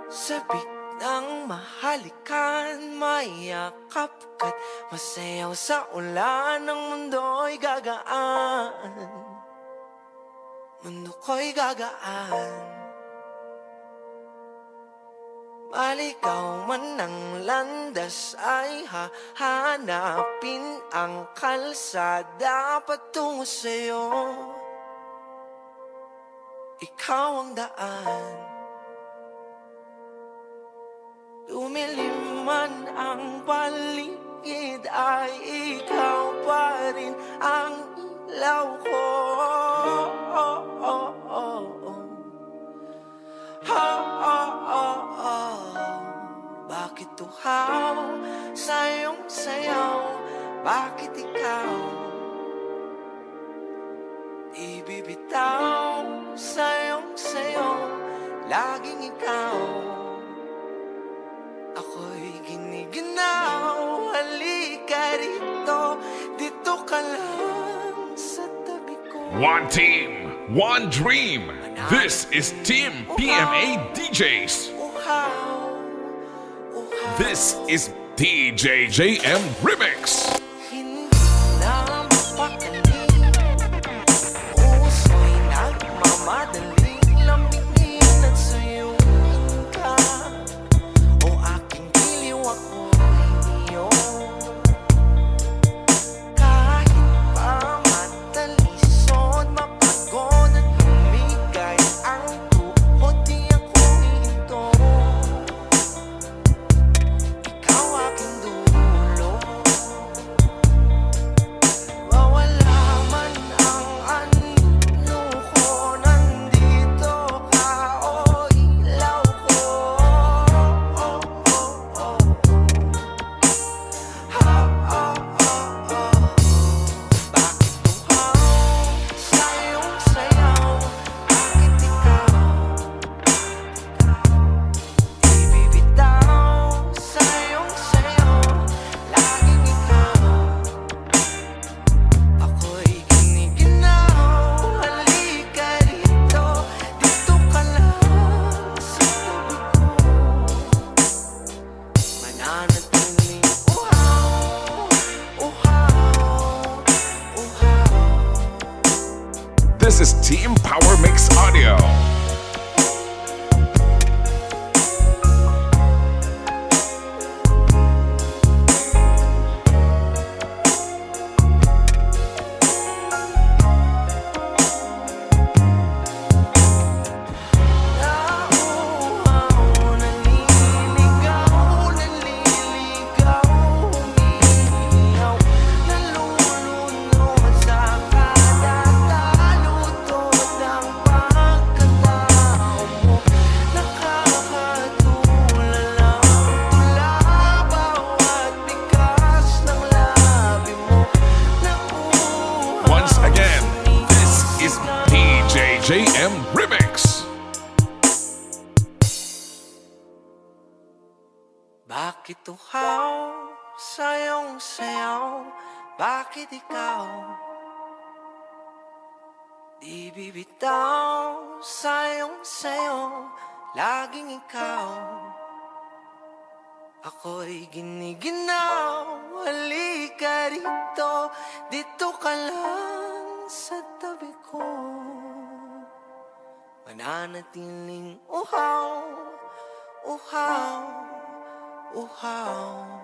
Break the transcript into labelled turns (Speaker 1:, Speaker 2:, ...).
Speaker 1: Sabik ng mahalikan, mayakap ka't masayaw sa ulan. Ang mundo'y gagaan, mundo ko'y gagaan. Maligaw man ng landas ay hahanapin ang kalsada patungo sa'yo. Ikaw ang daan. Lumilim man ang paligid ay ikaw pa rin ang ilaw ko. Bakit tuhaw sa iyong sayaw? Bakit ikaw di bibitaw sa iyong sayaw? Laging ikaw. Ako'y giniginaw, halika rito, dito ka lang sa tabi ko.
Speaker 2: One team, one dream. This is Team PMA DJs.
Speaker 1: Uhaw, uhaw.
Speaker 2: This is DJ JM Remix.
Speaker 1: Hindi na mapakali, uso'y nagmamadaling lambingin at sa'yo ka. O aking giliw ako'y iyo. Kahit pa matalisod, mapagod at lumigay ang tuhod, di ako hihinto. Ikaw aking dulo. Mawala man ang anino ko, nandito ka, o ilaw ko. Bakit tuhaw sa iyong sayaw? Bakit ikaw di bibitaw sa iyong sayaw? Laging ikaw. Ako'y giniginaw, halika rito, dito ka lang sa tabi ko. Mananatiling uhaw, uhaw, uhaw.
Speaker 2: This is Team Power Mix Audio.
Speaker 1: Nauuhaw, naliligaw, naliligaw, umiiyaw, nalulunod sa kada taludtod ng pagkatao mo. Nakakatulala ang tula, bawat bigkas ng labi mo. Nauuhaw,
Speaker 2: Once again, this is DJ JM Remix.
Speaker 1: Bakit tuhaw sa iyong sayaw? Bakit ikaw di bibitaw sa iyong sayaw? Laging ikaw. Ako'y giniginaw, halika rito, dito ka lang sa tabi ko. Mananatiling uhaw, uhaw, uhaw.